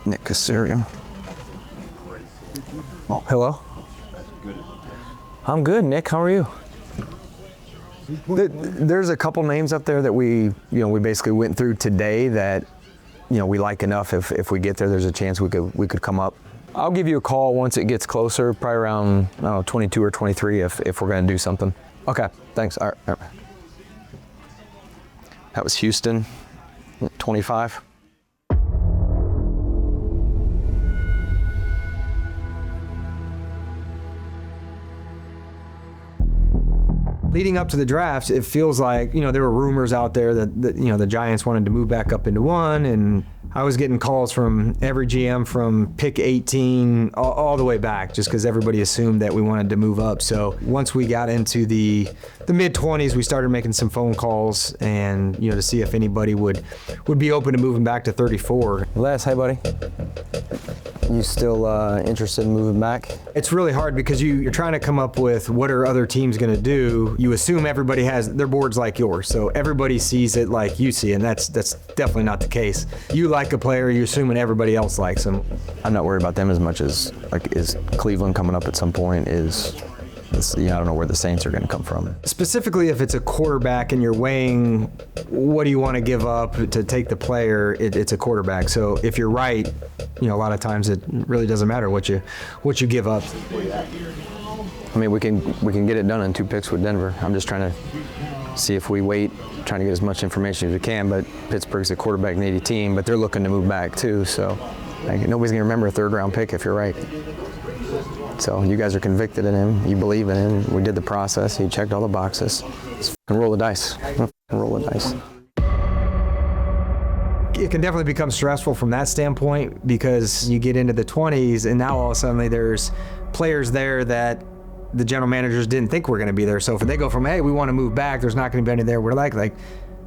Nick Casario. Oh, hello. I'm good, Nick. How are you? There's a couple names up there that we basically went through today that, we like enough. If we get there, there's a chance we could come up. I'll give you a call once it gets closer, probably around 22 or 23 if we're going to do something. Okay, thanks. All right. That was Houston, 25. Leading up to the draft, it feels like, there were rumors out there that the Giants wanted to move back up into one, and I was getting calls from every GM from pick 18 all the way back, just because everybody assumed that we wanted to move up. So once we got into the mid-20s, we started making some phone calls and, to see if anybody would be open to moving back to 34. Les, hey buddy. You still interested in moving back? It's really hard because you're trying to come up with what are other teams going to do. You assume everybody has their boards like yours, so everybody sees it like you see, and that's definitely not the case. You like a player, you're assuming everybody else likes him. I'm not worried about them as much as is Cleveland coming up at some point I don't know where the Saints are going to come from. Specifically, if it's a quarterback and you're weighing what do you want to give up to take the player, it's a quarterback. So if you're right, a lot of times it really doesn't matter what you give up. I mean, we can get it done in 2 picks with Denver. I'm just trying to see if we wait, trying to get as much information as we can. But Pittsburgh's a quarterback needy team, but they're looking to move back too. So nobody's going to remember a 3rd-round pick if you're right. So you guys are convicted in him. You believe in him. We did the process. He checked all the boxes. Let's fucking roll the dice. Roll the dice. It can definitely become stressful from that standpoint because you get into the 20s and now all of a sudden there's players there that the general managers didn't think were going to be there. So if they go from, hey, we want to move back, there's not going to be any there, we're like,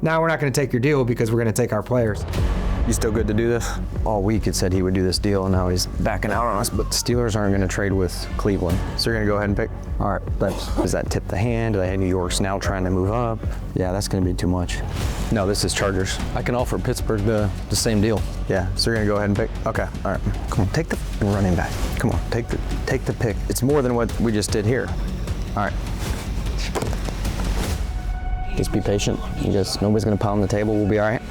now we're not going to take your deal because we're going to take our players. You still good to do this? All week it said he would do this deal, and now he's backing out on us, but the Steelers aren't going to trade with Cleveland. So you're going to go ahead and pick? All right, thanks. Does that tip the hand? Do they have New York's now trying to move up? Yeah, that's going to be too much. No, this is Chargers. I can offer Pittsburgh the same deal. Yeah, so you're going to go ahead and pick? Okay, all right. Come on, take the running back. Come on, take the pick. It's more than what we just did here. All right. Just be patient. Nobody's going to pound the table. We'll be all right.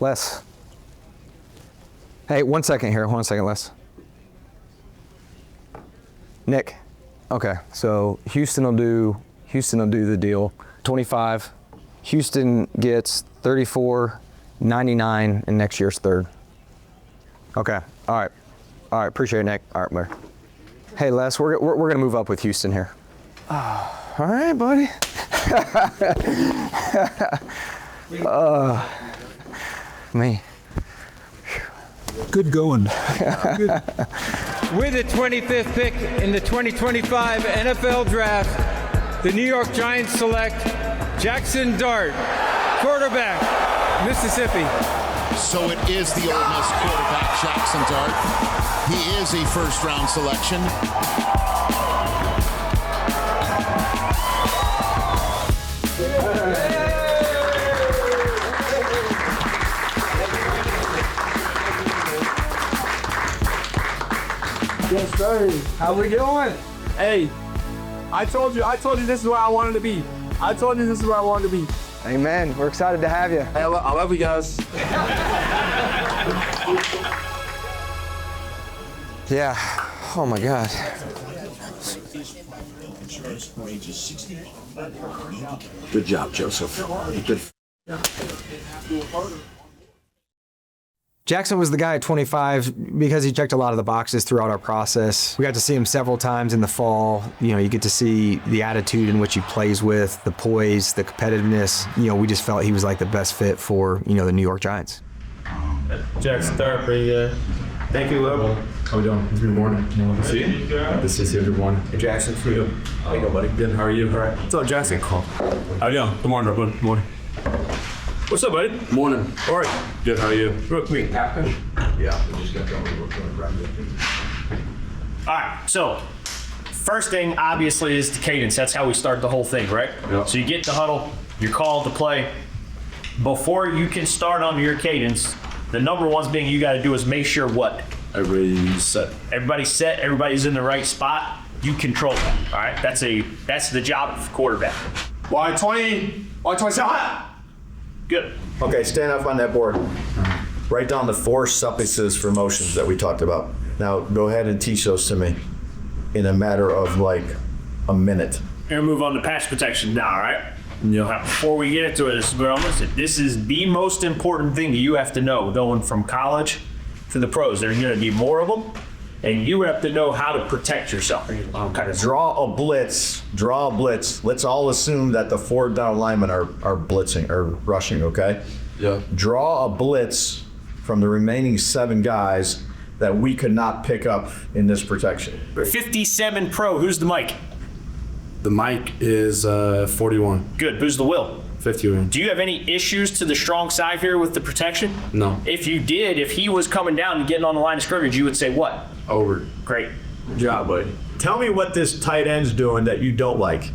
Les. Hey, 1 second here. 1 second, Les. Nick. Okay, so Houston will do the deal. 25. Houston gets 34, 99, and next year's 3rd. Okay. All right. Appreciate it, Nick. All right, bye. Hey, Les, we're gonna move up with Houston here. Oh, all right, buddy. Me. Good going. Good. With the 25th pick in the 2025 NFL Draft, the New York Giants select Jaxson Dart, quarterback, Mississippi. So it is the Ole Miss quarterback, Jaxson Dart. He is a 1st-round selection. Yes, sir. How we doing? Hey, I told you this is where I wanted to be. Amen. We're excited to have you. Hey, I love you guys. Yeah. Oh my God. Good job, Joseph. Good. Jaxson was the guy at 25 because he checked a lot of the boxes throughout our process. We got to see him several times in the fall. You get to see the attitude in which he plays with, the poise, the competitiveness. We just felt he was like the best fit for, the New York Giants. Jaxson Dart, pretty good. Thank you, Logan. How we doing? Good morning. Good to see you. Good to see you. Good morning. Hey, Jaxson, for you. How you doing, buddy? Good. How are you? All right. What's up, Jaxson? Call. How you doing? Good morning, bud. Good morning. What's up, buddy? Morning. All right. Good. How are you? Real quick. Captain? Yeah. We just got going. All right. So, first thing, obviously, is the cadence. That's how we start the whole thing, right? Yep. So you get the huddle. You're called to play. before you can start on your cadence, the number one thing you got to do is make sure what? Everybody's set. Everybody's set, everybody's in the right spot. You control that, all right? That's the job of quarterback. Wide 20, wide 27. Good. Okay, stand up on that board. Write down the 4 suffixes for motions that we talked about. Now go ahead and teach those to me in a matter of like a minute. We're gonna move on to pass protection now, all right? Yeah. Now, before we get into it, this is the most important thing you have to know going from college to the pros. There's gonna be more of them, and you have to know how to protect yourself. Kind of Draw a blitz. Let's all assume that the 4 down linemen are blitzing or rushing, okay? Yeah. Draw a blitz from the remaining 7 guys that we could not pick up in this protection. 57 pro, who's the mic? The mic is 41. Good, who's the will? 51. Do you have any issues to the strong side here with the protection? No. If you did, if he was coming down and getting on the line of scrimmage, you would say what? Over. Great. Good job, buddy. Tell me what this tight end's doing that you don't like.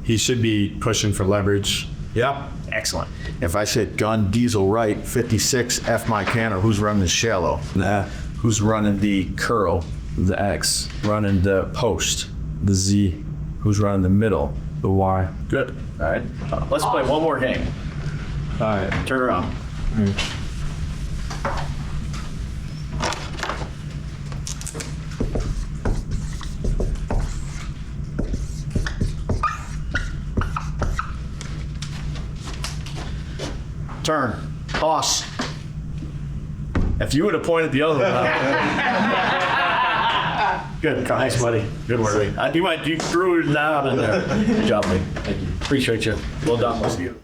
He should be pushing for leverage. Yeah. Excellent. If I said gun, diesel right, 56, F my canner, who's running the shallow? Nah. Who's running the curl? The X. Running the post? The Z. Who's running the middle? The Y. Good. All right. Let's play one more game. All right. Turn around. Turn. Toss. If you would have pointed the other one out. Good. Thanks, buddy. Good work. You threw it out in there. Good job, buddy. Thank you. Appreciate you. Well done, both of you.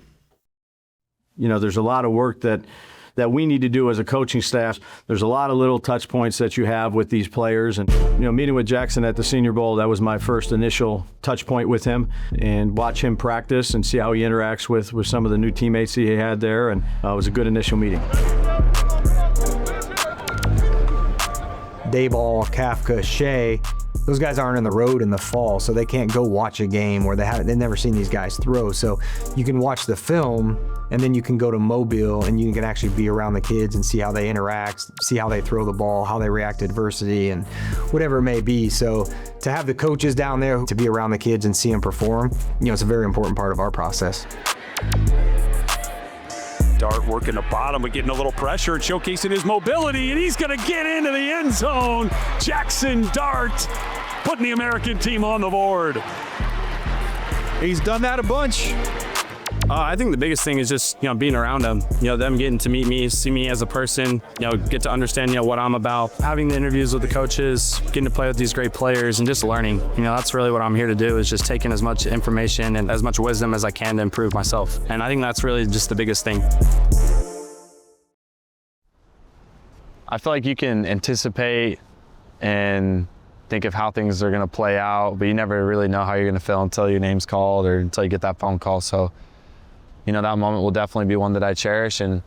You know, there's a lot of work that we need to do as a coaching staff. There's a lot of little touch points that you have with these players. And, you know, meeting with Jaxson at the Senior Bowl, that was my first initial touch point with him, and watch him practice and see how he interacts with some of the new teammates he had there. And it was a good initial meeting. Dayball, Kafka, Shea, those guys aren't in the road in the fall, so they can't go watch a game where they've never seen these guys throw. So you can watch the film, and then you can go to Mobile and you can actually be around the kids and see how they interact, see how they throw the ball, how they react to adversity, and whatever it may be. So to have the coaches down there to be around the kids and see them perform, you know, it's a very important part of our process. Dart working the bottom, but getting a little pressure and showcasing his mobility, and he's going to get into the end zone. Jaxson Dart putting the American team on the board. He's done that a bunch. I think the biggest thing is just, you know, being around them, you know, them getting to meet me, see me as a person, you know, get to understand, you know, what I'm about, having the interviews with the coaches, getting to play with these great players, and just learning. You know, that's really what I'm here to do, is just taking as much information and as much wisdom as I can to improve myself. And I think that's really just the biggest thing. I feel like you can anticipate and think of how things are going to play out, but you never really know how you're going to feel until your name's called or until you get that phone call. So, you know, that moment will definitely be one that I cherish. And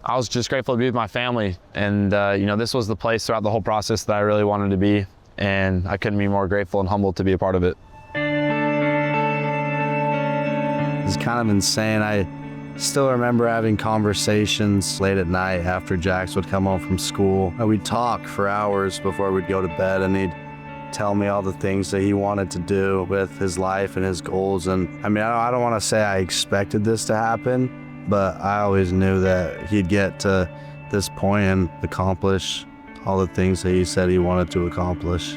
I was just grateful to be with my family. And, you know, this was the place throughout the whole process that I really wanted to be. And I couldn't be more grateful and humbled to be a part of it. It's kind of insane. I still remember having conversations late at night after Jax would come home from school. And we'd talk for hours before we'd go to bed, and he'd tell me all the things that he wanted to do with his life and his goals. And I mean, I don't want to say I expected this to happen, but I always knew that he'd get to this point and accomplish all the things that he said he wanted to accomplish.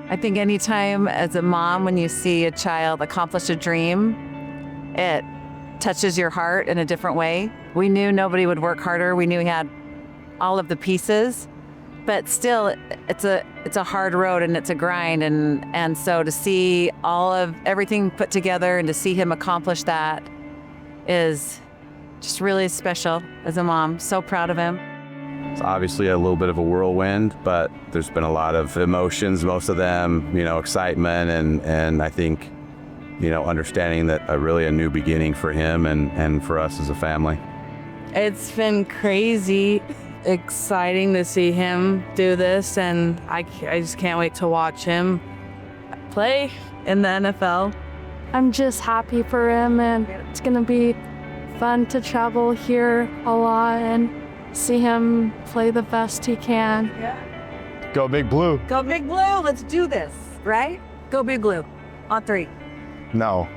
I think anytime as a mom, when you see a child accomplish a dream, it touches your heart in a different way. We knew nobody would work harder. We knew he had all of the pieces, but still it's a hard road and it's a grind. And so to see all of everything put together and to see him accomplish that is just really special as a mom. So proud of him. It's obviously a little bit of a whirlwind, but there's been a lot of emotions, most of them, you know, excitement, and I think, you know, understanding that really a new beginning for him and for us as a family. It's been crazy, exciting to see him do this, and I just can't wait to watch him play in the NFL. I'm just happy for him, and it's going to be fun to travel here a lot and see him play the best he can. Go Big Blue. Go Big Blue. Let's do this, right? Go Big Blue. On 3. No.